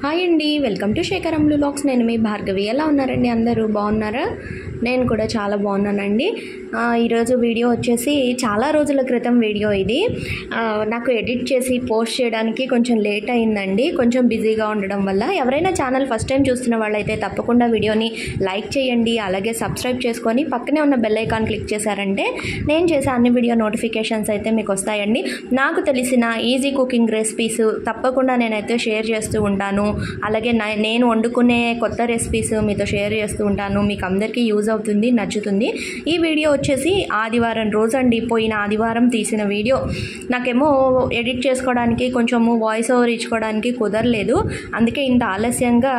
Hi అండి, welcome to శేఖరంలు vlogs. నేను మీ భార్గవి. ఎలా ఉన్నారండి? అందరూ బాగున్నారా? నేను కూడా చాలా బాగున్నానండి. ఈరోజు వీడియో వచ్చేసి చాలా రోజుల క్రితం వీడియో ఇది. నాకు ఎడిట్ చేసి పోస్ట్ చేయడానికి కొంచెం లేట్ అయిందండి, కొంచెం బిజీగా ఉండడం వల్ల. ఎవరైనా ఛానల్ ఫస్ట్ టైం చూస్తున్న వాళ్ళైతే తప్పకుండా వీడియోని లైక్ చేయండి, అలాగే సబ్స్క్రైబ్ చేసుకొని పక్కనే ఉన్న బెల్ ఐకాన్ క్లిక్ చేశారంటే నేను చేసే అన్ని వీడియో నోటిఫికేషన్స్ అయితే మీకు వస్తాయండి. నాకు తెలిసిన ఈజీ కుకింగ్ రెసిపీస్ తప్పకుండా నేనైతే షేర్ చేస్తూ ఉంటాను. అలాగే నేను వండుకునే కొత్త రెసిపీస్ మీతో షేర్ చేస్తూ ఉంటాను. మీకు అందరికీ యూజ్ అవుతుంది, నచ్చుతుంది. ఈ వీడియో వచ్చేసి ఆదివారం రోజు అండి, పోయిన ఆదివారం తీసిన వీడియో. నాకేమో ఎడిట్ చేసుకోవడానికి కొంచెము వాయిస్ ఓవర్ ఇచ్చుకోవడానికి కుదరలేదు, అందుకే ఇంత ఆలస్యంగా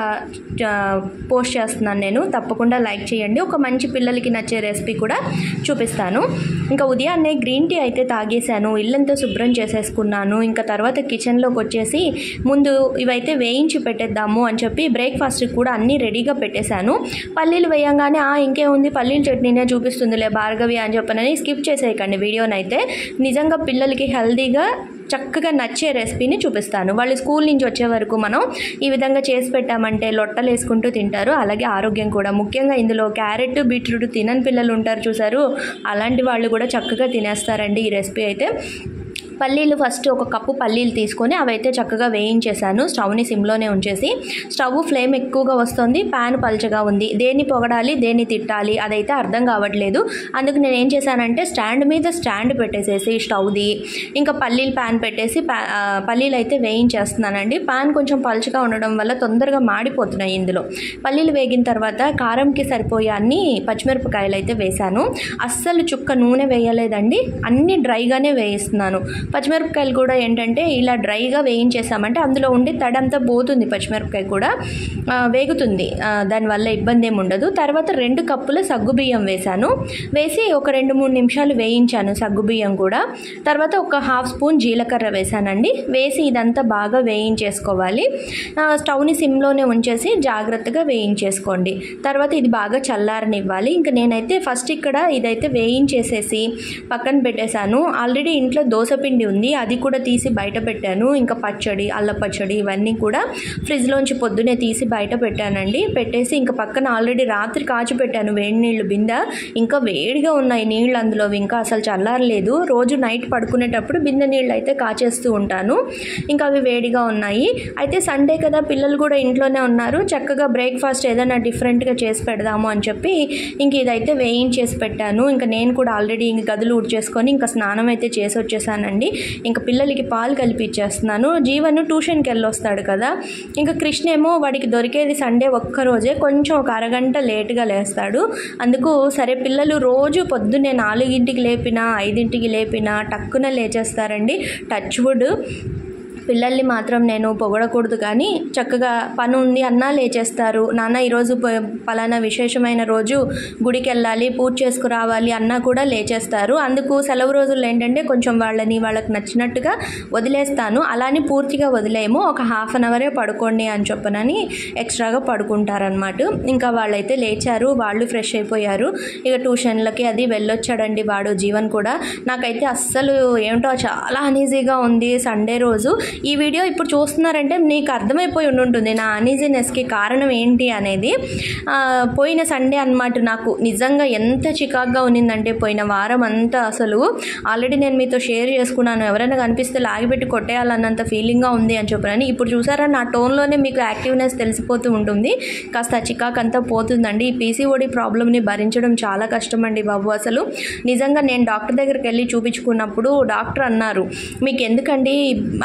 పోస్ట్ చేస్తున్నాను నేను. తప్పకుండా లైక్ చేయండి. ఒక మంచి పిల్లలకి నచ్చే రెసిపీ కూడా చూపిస్తాను. ఇంకా ఉదయాన్నే గ్రీన్ టీ అయితే తాగేశాను, ఇల్లంతా శుభ్రం చేసేసుకున్నాను. ఇంకా తర్వాత కిచెన్లోకి వచ్చేసి ముందు ఇవైతే వేయించి పెట్టేద్దాము అని చెప్పి బ్రేక్ఫాస్ట్కి కూడా అన్నీ రెడీగా పెట్టేశాను. పల్లీలు వేయంగానే ఇంకేముంది పల్లీల చట్నీనే చూపిస్తుందిలే భార్గవి అని చెప్పనని స్కిప్ చేసేయకండి వీడియోనైతే. నిజంగా పిల్లలకి హెల్తీగా చక్కగా నచ్చే రెసిపీని చూపిస్తాను. వాళ్ళు స్కూల్ నుంచి వచ్చే వరకు మనం ఈ విధంగా చేసి పెట్టామంటే లొట్టలు వేసుకుంటూ తింటారు. అలాగే ఆరోగ్యం కూడా, ముఖ్యంగా ఇందులో క్యారెట్ బీట్రూట్ తినని పిల్లలు ఉంటారు చూసారు, అలాంటి వాళ్ళు కూడా చక్కగా తినేస్తారండి ఈ రెసిపీ అయితే. పల్లీలు ఫస్ట్ ఒక కప్పు పల్లీలు తీసుకొని అవైతే చక్కగా వేయించేశాను. స్టవ్ని సిమ్లోనే ఉంచేసి. స్టవ్ ఫ్లేమ్ ఎక్కువగా వస్తుంది, ప్యాన్ పల్చగా ఉంది. దేన్ని పొగడాలి దేన్ని తిట్టాలి అదైతే అర్థం కావట్లేదు. అందుకు నేను ఏం చేశానంటే స్టాండ్ మీద స్టాండ్ పెట్టేసేసి స్టవ్ది ఇంకా పల్లీలు ప్యాన్ పెట్టేసి పల్లీలు అయితే వేయించేస్తున్నానండి. ప్యాన్ కొంచెం పల్చగా ఉండడం వల్ల తొందరగా మాడిపోతున్నాయి. ఇందులో పల్లీలు వేగిన తర్వాత కారంకి సరిపోయే అన్ని పచ్చిమిరపకాయలు అయితే వేశాను. అస్సలు చుక్క నూనె వేయలేదండి, అన్నీ డ్రైగానే వేయిస్తున్నాను. పచ్చిమిరపకాయలు కూడా ఏంటంటే ఇలా డ్రైగా వేయించేసామంటే అందులో ఉండే తడంతా పోతుంది, పచ్చిమిరపకాయ కూడా వేగుతుంది, దానివల్ల ఇబ్బంది ఏమి ఉండదు. తర్వాత 2 కప్పుల సగ్గుబియ్యం వేశాను. వేసి ఒక 2-3 నిమిషాలు వేయించాను సగ్గుబియ్యం కూడా. తర్వాత ఒక ½ స్పూన్ జీలకర్ర వేశానండి. వేసి ఇదంతా బాగా వేయించేసుకోవాలి. స్టవ్ని సిమ్లోనే ఉంచేసి జాగ్రత్తగా వేయించేసుకోండి. తర్వాత ఇది బాగా చల్లారనివ్వాలి. ఇంకా నేనైతే ఫస్ట్ ఇక్కడ ఇదైతే వేయించేసేసి పక్కన పెట్టేశాను. ఆల్రెడీ ఇంట్లో దోసపిండి ఉంది, అది కూడా తీసి బయట పెట్టాను. ఇంకా పచ్చడి, అల్ల పచ్చడి ఇవన్నీ కూడా ఫ్రిడ్జ్లోంచి పొద్దునే తీసి బయట పెట్టానండి. పెట్టేసి ఇంకా పక్కన ఆల్రెడీ రాత్రి కాచి పెట్టాను వేడి నీళ్ళు బిందె. ఇంకా వేడిగా ఉన్నాయి నీళ్ళు అందులో, ఇంకా అసలు చల్లారలేదు. రోజు నైట్ పడుకునేటప్పుడు బిందె నీళ్ళు అయితే కాచేస్తూ ఉంటాను. ఇంకా అవి వేడిగా ఉన్నాయి. అయితే సండే కదా, పిల్లలు కూడా ఇంట్లోనే ఉన్నారు. చక్కగా బ్రేక్ఫాస్ట్ ఏదైనా డిఫరెంట్గా చేసి పెడదాము అని చెప్పి ఇంక ఇదైతే వేయించేసి పెట్టాను. ఇంకా నేను కూడా ఆల్రెడీ ఇంక గదులు ఊడ్చేసుకొని ఇంకా స్నానం అయితే చేసి వచ్చేసానండి. ఇంకా పిల్లలకి పాలు కలిపి ఇచ్చేస్తున్నాను. జీవన్ ట్యూషన్కి వెళ్ళొస్తాడు కదా, ఇంకా కృష్ణ ఏమో వాడికి దొరికేది సండే ఒక్కరోజే, కొంచెం ఒక అరగంట లేట్గా లేస్తాడు. అందుకు సరే పిల్లలు రోజు పొద్దున్నే 4ంటికి లేపినా 5ంటికి లేపినా టక్కున లేచేస్తారండి. Touch wood. పిల్లల్ని మాత్రం నేను పొగడకూడదు, కానీ చక్కగా పని ఉంది అన్నా లేచేస్తారు. నాన్న ఈరోజు పలానా విశేషమైన రోజు, గుడికి వెళ్ళాలి, పూజ చేసుకురావాలి అన్నా కూడా లేచేస్తారు. అందుకు సెలవు రోజుల్లో ఏంటంటే కొంచెం వాళ్ళకి నచ్చినట్టుగా వదిలేస్తాను. అలానే పూర్తిగా వదిలేము, ఒక ½ అన్ అవరే పడుకోండి అని చెప్పనని ఎక్స్ట్రాగా పడుకుంటారనమాట. ఇంకా వాళ్ళైతే లేచారు, వాళ్ళు ఫ్రెష్ అయిపోయారు. ఇక ట్యూషన్లకి అది వెళ్ళొచ్చాడండి వాడు, జీవన్ కూడా. నాకైతే అస్సలు ఏమిటో చాలా అనీజీగా ఉంది సండే రోజు. ఈ వీడియో ఇప్పుడు చూస్తున్నారంటే నీకు అర్థమైపోయి ఉంటుంది నా అనీజీనెస్కి కారణం ఏంటి అనేది. పోయిన సండే అన్నమాట నాకు నిజంగా ఎంత చికాగ్గా ఉన్నిందంటే, పోయిన వారం అంతా అసలు ఆల్రెడీ నేను మీతో షేర్ చేసుకున్నాను. ఎవరైనా కనిపిస్తే లాగిపెట్టి కొట్టేయాలన్నంత ఫీలింగ్గా ఉంది అని చెప్పాను. ఇప్పుడు చూసారా నా టోన్లోనే మీకు యాక్టివ్నెస్ తెలిసిపోతూ ఉంటుంది. కాస్త చికాక్ అంతా పోతుందండి. ఈ పీసీఓడి ప్రాబ్లమ్ని భరించడం చాలా కష్టం అండి బాబు. అసలు నిజంగా నేను డాక్టర్ దగ్గరికి వెళ్ళి చూపించుకున్నప్పుడు డాక్టర్ అన్నారు, మీకు ఎందుకండి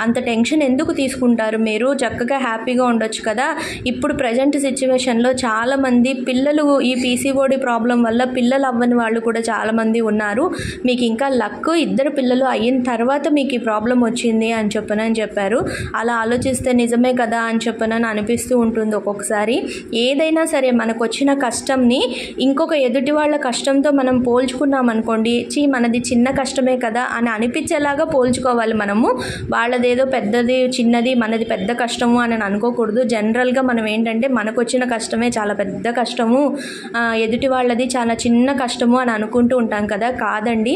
అంత టెన్షన్ ఎందుకు తీసుకుంటారు, మీరు చక్కగా హ్యాపీగా ఉండొచ్చు కదా. ఇప్పుడు ప్రజెంట్ సిచ్యువేషన్లో చాలామంది పిల్లలు ఈ పీసీఓడి ప్రాబ్లం వల్ల పిల్లలు అవ్వని వాళ్ళు కూడా చాలామంది ఉన్నారు. మీకు ఇంకా లక్, 2 పిల్లలు అయిన తర్వాత మీకు ఈ ప్రాబ్లం వచ్చింది అని చెప్పారు. అలా ఆలోచిస్తే నిజమే కదా అని చెప్పనని అనిపిస్తూ ఉంటుంది ఒక్కొక్కసారి. ఏదైనా సరే మనకు వచ్చిన కష్టంని ఇంకొక ఎదుటి వాళ్ళ కష్టంతో మనం పోల్చుకున్నాం అనుకోండి, మనది చిన్న కష్టమే కదా అని అనిపించేలాగా పోల్చుకోవాలి మనము. వాళ్ళదేదో పెద్ద పెద్దది చిన్నది మనది పెద్ద కష్టము అని అనుకోకూడదు. జనరల్గా మనం ఏంటంటే మనకు వచ్చిన కష్టమే చాలా పెద్ద కష్టము, ఎదుటి వాళ్ళది చాలా చిన్న కష్టము అని అనుకుంటూ ఉంటాం కదా. కాదండి,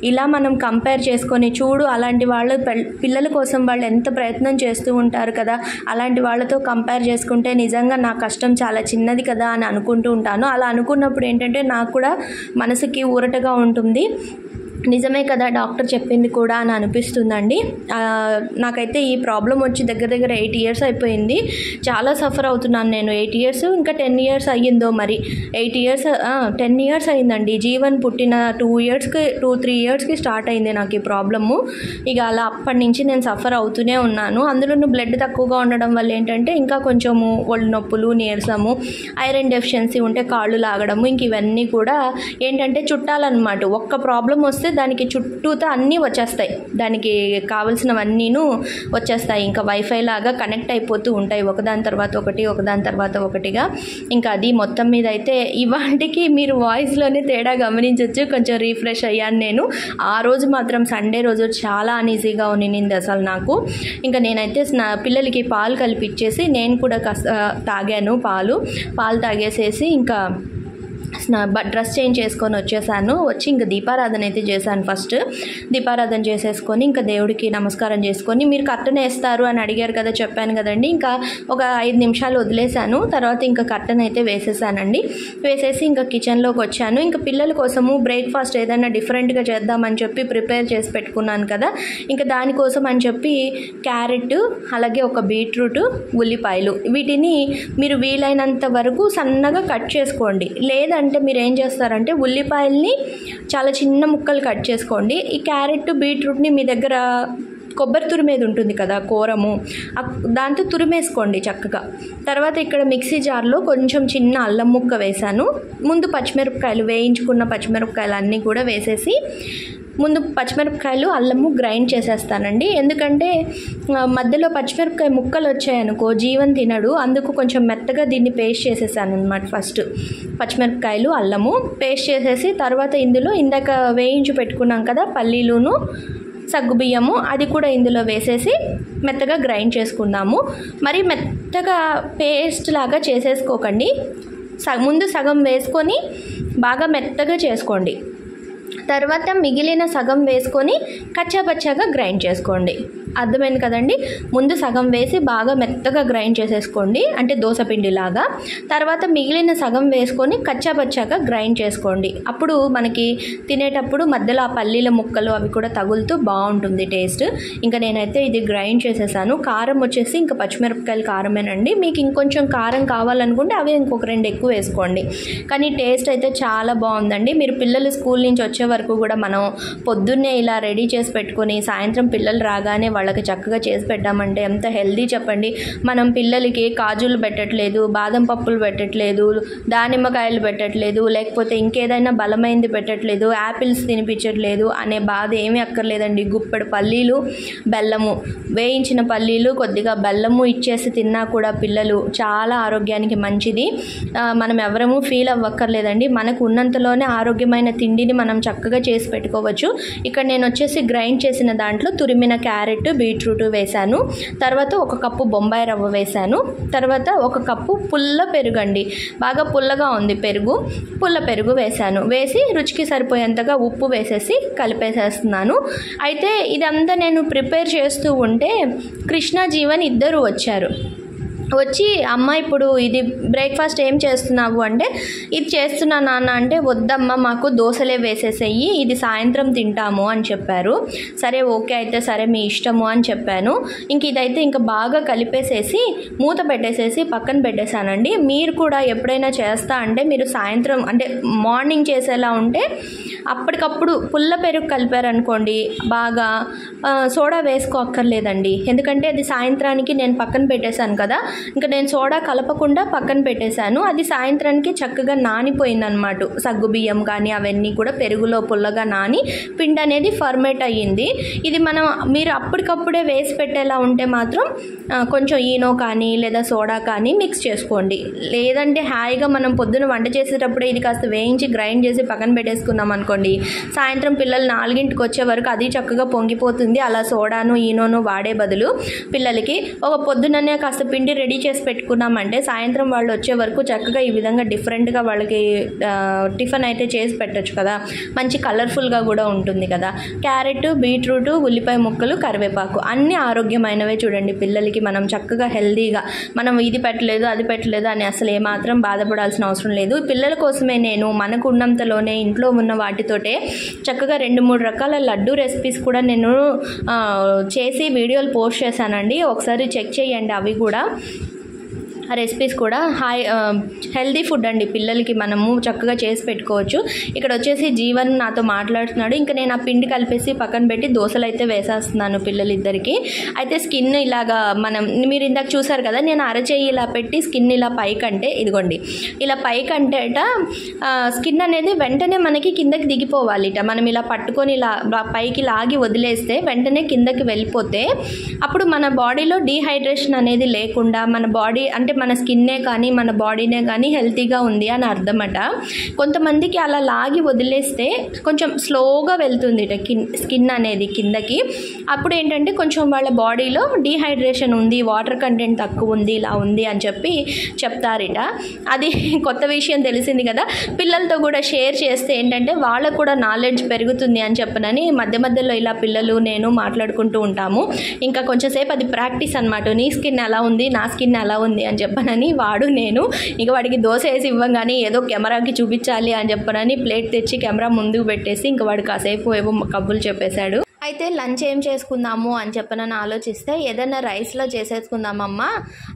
ఇలా మనం కంపేర్ చేసుకొని చూడు అలాంటి వాళ్ళు పిల్లల కోసం వాళ్ళు ఎంత ప్రయత్నం చేస్తూ ఉంటారు కదా, అలాంటి వాళ్ళతో కంపేర్ చేసుకుంటే నిజంగా నా కష్టం చాలా చిన్నది కదా అని అనుకుంటూ ఉంటాను. అలా అనుకున్నప్పుడు ఏంటంటే నాకు కూడా మనసుకి ఊరటగా ఉంటుంది. నిజమే కదా డాక్టర్ చెప్పింది కూడా అని అనిపిస్తుందండి. నాకైతే ఈ ప్రాబ్లం వచ్చి దగ్గర దగ్గర 8 years అయిపోయింది. చాలా సఫర్ అవుతున్నాను నేను. 8 years ఇంకా 10 years అయ్యిందో మరి. 8 years 10 years అయిందండి. జీవన్ పుట్టిన 2-3 yearsకి స్టార్ట్ అయింది నాకు ఈ ప్రాబ్లము. ఇక అలా అప్పటి నుంచి నేను సఫర్ అవుతూనే ఉన్నాను. అందులోనూ బ్లడ్ తక్కువగా ఉండడం వల్ల ఏంటంటే ఇంకా కొంచెము ఒళ్ళు నొప్పులు, నీరసము, ఐరన్ డెఫిషియన్సీ ఉంటే కాళ్ళు లాగడము, ఇంక ఇవన్నీ కూడా ఏంటంటే చుట్టాలన్నమాట. ఒక్క ప్రాబ్లం వస్తే దానికి చుట్టూతో అన్నీ వచ్చేస్తాయి, దానికి కావాల్సినవన్నీను వచ్చేస్తాయి. ఇంకా వైఫై లాగా కనెక్ట్ అయిపోతూ ఉంటాయి ఒకదాని తర్వాత ఒకటిగా. ఇంకా అది మొత్తం మీద అయితే ఇవాటికి మీరు వాయిస్లోనే తేడా గమనించవచ్చు. కొంచెం రీఫ్రెష్ అయ్యాను నేను. ఆ రోజు మాత్రం సండే రోజు చాలా అన్ఈజీగా ఉన్నింది అసలు నాకు. ఇంకా నేనైతే పిల్లలకి పాలు కలిపిచ్చేసి నేను కూడా తాగాను. పాలు తాగేసేసి ఇంకా డ్రెస్ చేంజ్ చేసుకొని వచ్చేసాను. వచ్చి ఇంకా దీపారాధన అయితే చేశాను. ఫస్ట్ దీపారాధన చేసేసుకొని ఇంకా దేవుడికి నమస్కారం చేసుకొని, మీరు కర్టెన్ వేస్తారు అని అడిగారు కదా, చెప్పాను కదండి. ఇంకా ఒక 5 నిమిషాలు వదిలేశాను. తర్వాత ఇంకా కర్టెన్ అయితే వేసేసానండి. వేసేసి ఇంకా కిచెన్లోకి వచ్చాను. ఇంకా పిల్లల కోసము బ్రేక్ఫాస్ట్ ఏదైనా డిఫరెంట్గా చేద్దామని చెప్పి ప్రిపేర్ చేసి పెట్టుకున్నాను కదా. ఇంకా దానికోసం అని చెప్పి క్యారెట్, అలాగే ఒక బీట్రూట్, ఉల్లిపాయలు, వీటిని మీరు వీలైనంత వరకు సన్నగా కట్ చేసుకోండి. లేదంటే మీరు ఏం చేస్తారంటే ఉల్లిపాయల్ని చాలా చిన్న ముక్కలు కట్ చేసుకోండి. ఈ క్యారెట్, బీట్రూట్ని మీ దగ్గర కొబ్బరి తురిమేది ఉంటుంది కదా, కూరము, దాంతో తురిమేసుకోండి చక్కగా. తర్వాత ఇక్కడ మిక్సీ జార్లో కొంచెం చిన్న అల్లం ముక్క వేశాను. ముందు పచ్చిమిరపకాయలు, వేయించుకున్న పచ్చిమిరపకాయలు అన్నీ కూడా వేసేసి ముందు పచ్చిమిరపకాయలు, అల్లము గ్రైండ్ చేసేస్తానండి. ఎందుకంటే మధ్యలో పచ్చిమిరపకాయ ముక్కలు వచ్చాయనుకో జీవన్ తినడు, అందుకు కొంచెం మెత్తగా దీన్ని పేస్ట్ చేసేసాను అనమాట. ఫస్ట్ పచ్చిమిరపకాయలు, అల్లము పేస్ట్ చేసేసి తర్వాత ఇందులో ఇందాక వేయించి పెట్టుకున్నాం కదా పల్లీలును సగ్గుబియ్యము, అది కూడా ఇందులో వేసేసి మెత్తగా గ్రైండ్ చేసుకుందాము. మరి మెత్తగా పేస్ట్ లాగా చేసేసుకోకండి. ముందు సగం వేసుకొని బాగా మెత్తగా చేసుకోండి. తర్వాత మిగిలిన సగం వేసుకొని కచ్చాపచ్చాగా గ్రైండ్ చేసుకోండి. అర్థమైంది కదండి. ముందు సగం వేసి బాగా మెత్తగా గ్రైండ్ చేసేసుకోండి, అంటే దోసపిండిలాగా. తర్వాత మిగిలిన సగం వేసుకొని కచ్చాపచ్చాగా గ్రైండ్ చేసుకోండి. అప్పుడు మనకి తినేటప్పుడు మధ్యలో ఆ పల్లీల ముక్కలు అవి కూడా తగులుతూ బాగుంటుంది టేస్ట్. ఇంకా నేనైతే ఇది గ్రైండ్ చేసేసాను. కారం వచ్చేసి ఇంకా పచ్చిమిరపకాయలు కారమేనండి. మీకు ఇంకొంచెం కారం కావాలనుకుంటే అవి ఇంకొక 2 ఎక్కువ వేసుకోండి. కానీ టేస్ట్ అయితే చాలా బాగుందండి. మీరు పిల్లలు స్కూల్ నుంచి వచ్చే వరకు కూడా మనం పొద్దున్నే ఇలా రెడీ చేసి పెట్టుకొని సాయంత్రం పిల్లలు రాగానే వాళ్ళకి చక్కగా చేసి పెట్టామంటే ఎంత హెల్దీ చెప్పండి. మనం పిల్లలకి కాజులు పెట్టట్లేదు, బాదం పప్పులు పెట్టట్లేదు, దానిమ్మకాయలు పెట్టట్లేదు, లేకపోతే ఇంకేదైనా బలమైనది పెట్టట్లేదు, యాపిల్స్ తినిపించట్లేదు అనే బాధ ఏమీ అక్కర్లేదండి. గుప్పెడు పల్లీలు, బెల్లము, వేయించిన పల్లీలు, కొద్దిగా బెల్లము ఇచ్చేసి తిన్నా కూడా పిల్లలు చాలా ఆరోగ్యానికి మంచిది. మనం ఎవరము ఫీల్ అవ్వక్కర్లేదండి. మనకు ఉన్నంతలోనే ఆరోగ్యమైన తిండిని మనం చక్కగా చేసి పెట్టుకోవచ్చు. ఇక్కడ నేను వచ్చేసి గ్రైండ్ చేసిన దాంట్లో తురిమిన క్యారెట్, బీట్రూట్ వేశాను. తర్వాత 1 కప్పు బొంబాయి రవ్వ వేశాను. తర్వాత 1 కప్పు పుల్ల పెరుగు అండి, బాగా పుల్లగా ఉంది పెరుగు, పుల్ల పెరుగు వేశాను. వేసి రుచికి సరిపోయేంతగా ఉప్పు వేసేసి కలిపేసేస్తున్నాను. అయితే ఇదంతా నేను ప్రిపేర్ చేస్తూ ఉంటే కృష్ణ, జీవన్ ఇద్దరు వచ్చారు. వచ్చి అమ్మ ఇప్పుడు ఇది బ్రేక్ఫాస్ట్ ఏం చేస్తున్నావు అంటే, ఇది చేస్తున్నా నాన్న అంటే, వద్దమ్మ మాకు దోశలే వేసేసేయి, ఇది సాయంత్రం తింటాము అని చెప్పారు. సరే ఓకే అయితే సరే మీ ఇష్టము అని చెప్పాను. ఇంక ఇదైతే ఇంకా బాగా కలిపేసేసి మూత పెట్టేసేసి పక్కన పెట్టేశానండి. మీరు కూడా ఎప్పుడైనా చేస్తా అంటే మీరు సాయంత్రం అంటే మార్నింగ్ చేసేలా ఉంటే అప్పటికప్పుడు పుల్ల పెరుగు కలిపారనుకోండి, బాగా సోడా వేసుకోక్కర్లేదండి. ఎందుకంటే అది సాయంత్రానికి నేను పక్కన పెట్టేశాను కదా, ఇంకా నేను సోడా కలపకుండా పక్కన పెట్టేశాను. అది సాయంత్రానికి చక్కగా నానిపోయిందనమాట. సగ్గుబియ్యం కానీ అవన్నీ కూడా పెరుగులో పుల్లగా నాని పిండి అనేది ఫర్మేట్ అయ్యింది. ఇది మీరు అప్పటికప్పుడే వేసి పెట్టేలా ఉంటే మాత్రం కొంచెం ఈనో కానీ లేదా సోడా కానీ మిక్స్ చేసుకోండి. లేదంటే హాయిగా మనం పొద్దున వంట చేసేటప్పుడే ఇది కాస్త వేయించి గ్రైండ్ చేసి పక్కన పెట్టేసుకున్నాం అనుకో, అనుకోండి, సాయంత్రం పిల్లలు 4ంటికి వచ్చే వరకు అది చక్కగా పొంగిపోతుంది. అలా సోడాను ఈనోను వాడే బదులు పిల్లలకి ఒక పొద్దుననే కాస్త పిండి రెడీ చేసి పెట్టుకున్నామంటే సాయంత్రం వాళ్ళు వచ్చే వరకు చక్కగా ఈ విధంగా డిఫరెంట్గా వాళ్ళకి టిఫిన్ అయితే చేసి పెట్టచ్చు కదా. మంచి కలర్ఫుల్గా కూడా ఉంటుంది కదా. క్యారెట్, బీట్రూట్, ఉల్లిపాయ ముక్కలు, కరివేపాకు అన్నీ ఆరోగ్యమైనవే. చూడండి, పిల్లలకి మనం చక్కగా హెల్దీగా మనం ఇది పెట్టలేదు అది పెట్టలేదు అని అసలు ఏమాత్రం బాధపడాల్సిన అవసరం లేదు. పిల్లల కోసమే నేను మనకు ఉన్నంతలోనే ఇంట్లో ఉన్న వాటితోటే చక్కగా 2-3 రకాల లడ్డు రెసిపీస్ కూడా నేను చేసి వీడియోలు పోస్ట్ చేశానండి. ఒకసారి చెక్ చేయండి. అవి కూడా ఆ రెసిపీస్ కూడా హెల్దీ ఫుడ్ అండి. పిల్లలకి మనము చక్కగా చేసి పెట్టుకోవచ్చు. ఇక్కడ వచ్చేసి జీవన్ నాతో మాట్లాడుతున్నాడు. ఇంకా నేను ఆ పిండి కలిపేసి పక్కన పెట్టి దోశలు అయితే వేసేస్తున్నాను పిల్లలిద్దరికి. అయితే స్కిన్ ఇలాగా మీరు ఇందాక చూసారు కదా, నేను అరచేయి ఇలా పెట్టి స్కిన్ ఇలా పైకంటే ఇదిగోండి ఇలా పైకంటేట స్కిన్ అనేది వెంటనే మనకి కిందకి దిగిపోవాలి. మనం ఇలా పట్టుకొని ఇలా పైకి లాగి వదిలేస్తే వెంటనే కిందకి వెళ్ళిపోతే అప్పుడు మన బాడీలో డీహైడ్రేషన్ అనేది లేకుండా మన బాడీ అంటే మన స్కిన్నే కానీ మన బాడీనే కానీ హెల్తీగా ఉంది అని అర్థమట. కొంతమందికి అలా లాగి వదిలేస్తే కొంచెం స్లోగా వెళ్తుంది స్కిన్ అనేది కిందకి. అప్పుడు ఏంటంటే కొంచెం వాళ్ళ బాడీలో డీహైడ్రేషన్ ఉంది, వాటర్ కంటెంట్ తక్కువ ఉంది, ఇలా ఉంది అని చెప్పి చెప్తారిట. అది కొత్త విషయం తెలిసింది కదా. పిల్లలతో కూడా షేర్ చేస్తే ఏంటంటే వాళ్ళకు కూడా నాలెడ్జ్ పెరుగుతుంది అని చెప్పనని మధ్య మధ్యలో ఇలా పిల్లలు నేను మాట్లాడుకుంటూ ఉంటాము. ఇంకా కొంచెంసేపు అది ప్రాక్టీస్ అనమాట. నీ స్కిన్ ఎలా ఉంది, నా స్కిన్ ఎలా ఉంది అని చెప్పనని వాడు నేను ఇక వాడికి దోశ వేసి ఇవ్వంగానే ఏదో కెమెరాకి చూపించాలి అని చెప్పనని ప్లేట్ తెచ్చి కెమెరా ముందుకు పెట్టేసి ఇంకా వాడు కాసేపు ఏవో కబుర్లు చెప్పేశాడు. అయితే లంచ్ ఏం చేసుకుందాము అని చెప్పనని ఆలోచిస్తే ఏదైనా రైస్లో చేసేసుకుందామమ్మా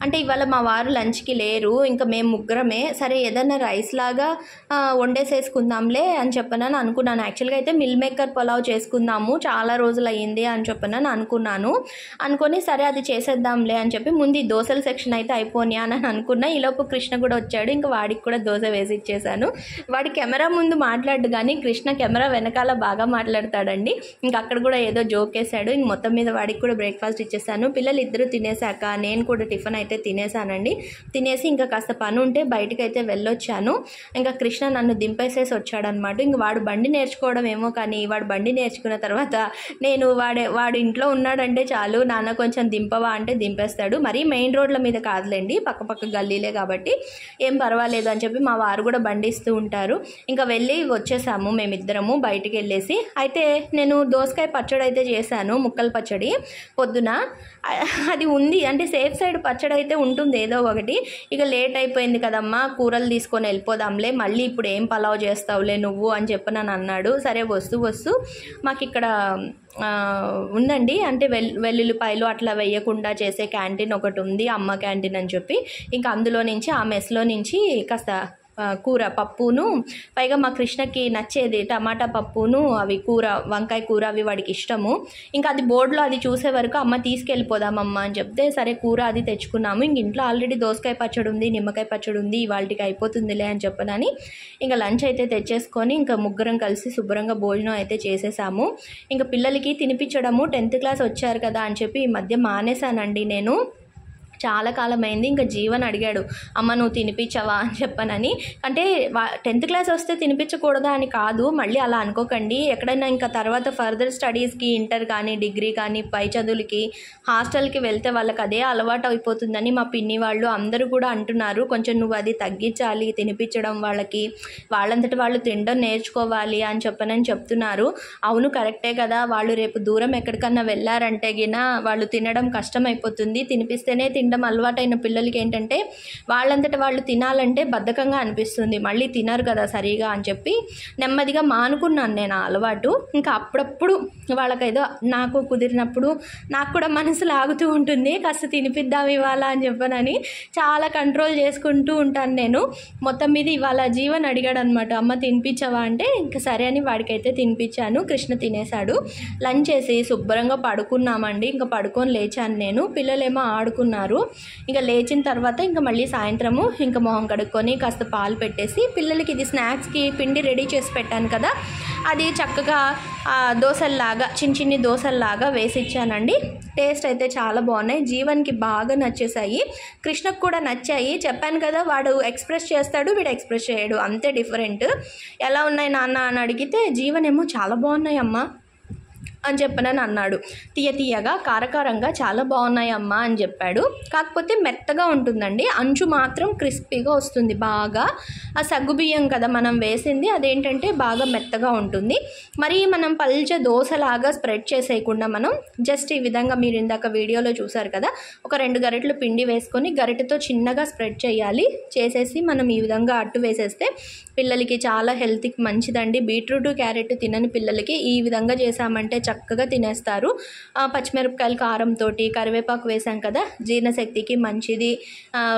అంటే ఇవాళ మా వారు లంచ్కి లేరు, ఇంకా మేము ముగ్గురమే, సరే ఏదైనా రైస్ లాగా వండేసేసుకుందాంలే అని చెప్పనని అనుకున్నాను. యాక్చువల్గా అయితే మిల్ మేకర్ పులావ్ చేసుకుందాము, చాలా రోజులు అయ్యింది అని చెప్పనని అనుకొని సరే అది చేసేద్దాంలే అని చెప్పి ముందు ఈ దోశల సెక్షన్ అయితే అయిపోయి అని అనుకున్నా. ఈలోపు కృష్ణ కూడా వచ్చాడు. ఇంకా వాడికి కూడా దోశ వేసి ఇచ్చేసాను. వాడి కెమెరా ముందు మాట్లాడు కానీ కృష్ణ కెమెరా వెనకాల బాగా మాట్లాడతాడండి. ఇంకా అక్కడ కూడా ఏదో జోక్ వేసాడు. ఇంక మొత్తం మీద వాడికి కూడా బ్రేక్ఫాస్ట్ ఇచ్చేసాను. పిల్లలు ఇద్దరు తినేసాక నేను కూడా టిఫిన్ అయితే తినేసానండి. తినేసి ఇంకా కాస్త పని ఉంటే బయటకు అయితే వెళ్ళొచ్చాను. ఇంకా కృష్ణ నన్ను దింపేసేసి వచ్చాడనమాట. ఇంక వాడు బండి నేర్చుకోవడం ఏమో కానీ వాడు బండి నేర్చుకున్న తర్వాత నేను వాడు ఇంట్లో ఉన్నాడంటే చాలు, నాన్న కొంచెం దింపవా అంటే దింపేస్తాడు. మరీ మెయిన్ రోడ్ల మీద కాదులేండి, పక్క గల్లీలే కాబట్టి ఏం పర్వాలేదు అని చెప్పి మా వారు కూడా బండి ఇస్తూ ఉంటారు. ఇంకా వెళ్ళి వచ్చేసాము మేమిద్దరము బయటికి వెళ్ళేసి. అయితే నేను దోసకాయ పచ్చడి అయితే చేశాను, ముక్కల పచ్చడి పొద్దున. అది ఉంది అంటే సేఫ్ సైడ్ పచ్చడి అయితే ఉంటుంది ఏదో ఒకటి. ఇక లేట్ అయిపోయింది కదమ్మా, కూరలు తీసుకొని వెళ్ళిపోదాంలే, మళ్ళీ ఇప్పుడు ఏం పలావ్ చేస్తావులే నువ్వు అని చెప్పి నన్ను అన్నాడు. సరే వస్తూ మాకు ఇక్కడ ఉందండి అంటే వెల్లుల్లిపాయలు అట్లా వేయకుండా చేసే క్యాంటీన్ ఒకటి ఉంది, అమ్మ క్యాంటీన్ అని చెప్పి. ఇంకా అందులో నుంచి ఆ మెస్లో నుంచి కాస్త కూర పప్పును, పైగా మా కృష్ణకి నచ్చేది టమాటా పప్పును అవి కూర, వంకాయ కూర అవి వాడికి ఇష్టము. ఇంకా అది బోర్డులో అది చూసే వరకు అమ్మ తీసుకెళ్ళిపోదామమ్మ అని చెప్తే సరే కూర అది తెచ్చుకున్నాము. ఇంక ఇంట్లో ఆల్రెడీ దోసకాయ పచ్చడి ఉంది, నిమ్మకాయ పచ్చడి ఉంది, ఇవాళకి అయిపోతుందిలే అని చెప్పనని ఇంకా లంచ్ అయితే తెచ్చేసుకొని ఇంకా ముగ్గురం కలిసి శుభ్రంగా భోజనం అయితే చేసేసాము. ఇంకా పిల్లలకి తినిపించడము 10th క్లాస్ వచ్చారు కదా అని చెప్పి ఈ మధ్య మానేశానండి నేను. చాలా కాలమైంది. ఇంకా జీవన్ అడిగాడు, అమ్మ నువ్వు తినిపించవా అని చెప్పనని. అంటే 10th క్లాస్ వస్తే తినిపించకూడదా అని కాదు, మళ్ళీ అలా అనుకోకండి. ఎక్కడైనా ఇంకా తర్వాత ఫర్దర్ స్టడీస్కి ఇంటర్ కానీ డిగ్రీ కానీ పై చదువులకి హాస్టల్కి వెళ్తే వాళ్ళకి అదే అలవాటు అయిపోతుందని మా పిన్ని వాళ్ళు అందరూ కూడా అంటున్నారు. కొంచెం నువ్వు అది తగ్గించాలి, తినిపించడం వాళ్ళంతటి వాళ్ళు తినడం నేర్చుకోవాలి అని చెప్పనని చెప్తున్నారు. అవును కరెక్టే కదా, వాళ్ళు రేపు దూరం ఎక్కడికన్నా వెళ్ళారంటే గిన వాళ్ళు తినడం కష్టం అయిపోతుంది. తినిపిస్తేనే తినడం అలవాటైన పిల్లలకి ఏంటంటే వాళ్ళంతటి వాళ్ళు తినాలంటే బద్ధకంగా అనిపిస్తుంది, మళ్ళీ తినరు కదా సరిగా అని చెప్పి నెమ్మదిగా మానుకున్నాను నేను ఆ అలవాటు. ఇంకా అప్పుడప్పుడు వాళ్ళకేదో నాకు కుదిరినప్పుడు నాకు కూడా మనసు లాగుతూ ఉంటుంది, కాస్త తినిపిద్దాం ఇవాళ అని చెప్పనని చాలా కంట్రోల్ చేసుకుంటూ ఉంటాను నేను. మొత్తం మీద ఇవాళ జీవన్ అడిగాడు అనమాట, అమ్మ తినిపించవా అంటే ఇంకా సరే అని వాడికైతే తినిపించాను. కృష్ణ తినేశాడు. లంచ్ చేసి శుభ్రంగా పడుకున్నామండి. ఇంకా పడుకొని లేచాను నేను, పిల్లలేమో ఆడుకున్నారు. లేస్తారు. ఇక లేచిన తర్వాత ఇంకా మళ్ళీ సాయంత్రము ఇంకా మొహం కడుక్కొని కాస్త పాలు పెట్టేసి పిల్లలకి ఇది స్నాక్స్కి పిండి రెడీ చేసి పెట్టాను కదా, అది చక్కగా దోశల్లాగా చిన్ని దోశల్లాగా వేసి ఇచ్చానండి. టేస్ట్ అయితే చాలా బాగున్నాయి. జీవన్కి బాగా నచ్చేసాయి, కృష్ణకు కూడా నచ్చాయి. చెప్పాను కదా, వాడు ఎక్స్ప్రెస్ చేస్తాడు, వీడు ఎక్స్ప్రెస్ చేయడు, అంతే డిఫరెంట్. ఎలా ఉన్నాయి నాన్న అని అడిగితే జీవన్ ఏమో చాలా బాగున్నాయి అమ్మ అని చెప్పనని అన్నాడు. తీయగా కారకారంగా చాలా బాగున్నాయి అమ్మ అని చెప్పాడు. కాకపోతే మెత్తగా ఉంటుందండి, అంచు మాత్రం క్రిస్పీగా వస్తుంది బాగా. ఆ సగ్గుబియ్యం కదా మనం వేసింది, అదేంటంటే బాగా మెత్తగా ఉంటుంది. మరి మనం పల్చ దోశలాగా స్ప్రెడ్ చేసేయకుండా మనం జస్ట్ ఈ విధంగా మీరు ఇందాక వీడియోలో చూసారు కదా, ఒక 2 గరిటెలు పిండి వేసుకొని గరిటెతో చిన్నగా స్ప్రెడ్ చేయాలి. చేసేసి మనం ఈ విధంగా అట్టు వేసేస్తే పిల్లలకి చాలా హెల్త్కి మంచిదండి. బీట్రూట్ క్యారెట్ తినని పిల్లలకి ఈ విధంగా చేసామంటే చక్కగా తినేస్తారు. పచ్చిమిరపకాయలు కారంతో కరివేపాకు వేసాం కదా, జీర్ణశక్తికి మంచిది,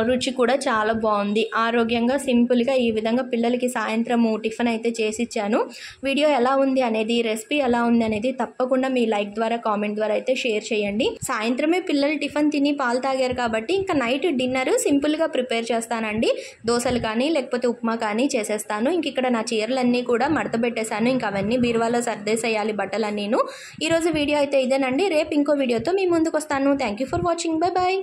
రుచి కూడా చాలా బాగుంది. ఆరోగ్యంగా సింపుల్గా ఈ విధంగా పిల్లలకి సాయంత్రము టిఫిన్ అయితే చేసి ఇచ్చాను. వీడియో ఎలా ఉంది అనేది, రెసిపీ ఎలా ఉంది అనేది తప్పకుండా మీ లైక్ ద్వారా కామెంట్ ద్వారా అయితే షేర్ చేయండి. సాయంత్రమే పిల్లలు టిఫిన్ తిని పాలు తాగారు కాబట్టి ఇంకా నైట్ డిన్నర్ సింపుల్గా ప్రిపేర్ చేస్తానండి. దోశలు కానీ లేకపోతే ఉప్మా కానీ చేసేస్తాను. ఇంక ఇక్కడ నా చీరలన్నీ కూడా మడత పెట్టేశాను, ఇంకా అవన్నీ బీరువాలో సర్దేసేయాలి బట్టలన్నీను. ఈరోజు వీడియో అయితే ఇదేనండి. రేపు ఇంకో వీడియోతో మీ ముందుకు వస్తాను. Thank you for watching. Bye bye.